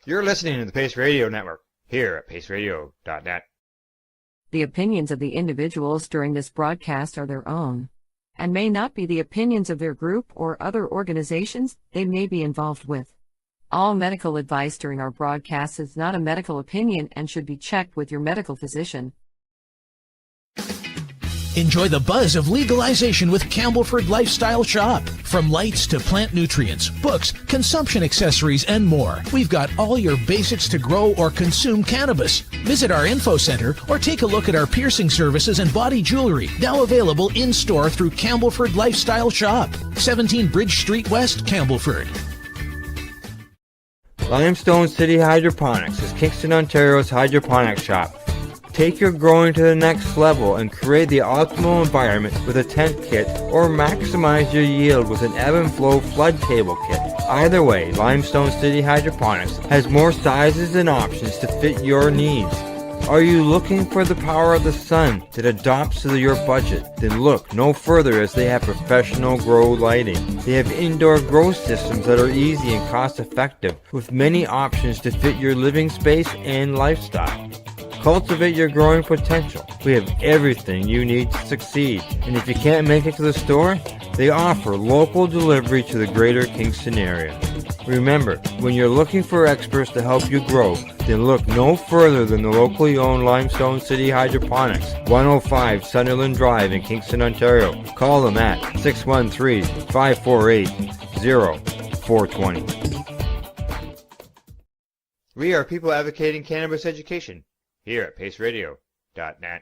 You're listening to the Pace Radio Network here at paceradio.net. The opinions of the individuals during this broadcast are their own, and may not be the opinions of their group or other organizations they may be involved with. All medical advice during our broadcast is not a medical opinion and should be checked with your medical physician. Enjoy the buzz of legalization with Campbellford Lifestyle Shop. From lights to plant nutrients, books, consumption accessories, and more, we've got all your basics to grow or consume cannabis. Visit our info center or take a look at our piercing services and body jewelry, now available in-store through Campbellford Lifestyle Shop, 17 Bridge Street West, Campbellford. Limestone City Hydroponics is Kingston, Ontario's hydroponics shop. Take your growing to the next level and create the optimal environment with a tent kit, or maximize your yield with an ebb and flow flood table kit. Either way, Limestone City Hydroponics has more sizes and options to fit your needs. Are you looking for the power of the sun that adapts to your budget? Then look no further, as they have professional grow lighting. They have indoor grow systems that are easy and cost effective, with many options to fit your living space and lifestyle. Cultivate your growing potential. We have everything you need to succeed. And if you can't make it to the store, they offer local delivery to the greater Kingston area. Remember, when you're looking for experts to help you grow, then look no further than the locally owned Limestone City Hydroponics, 105 Sunderland Drive in Kingston, Ontario. Call them at 613-548-0420. We are people advocating cannabis education here at paceradio.net.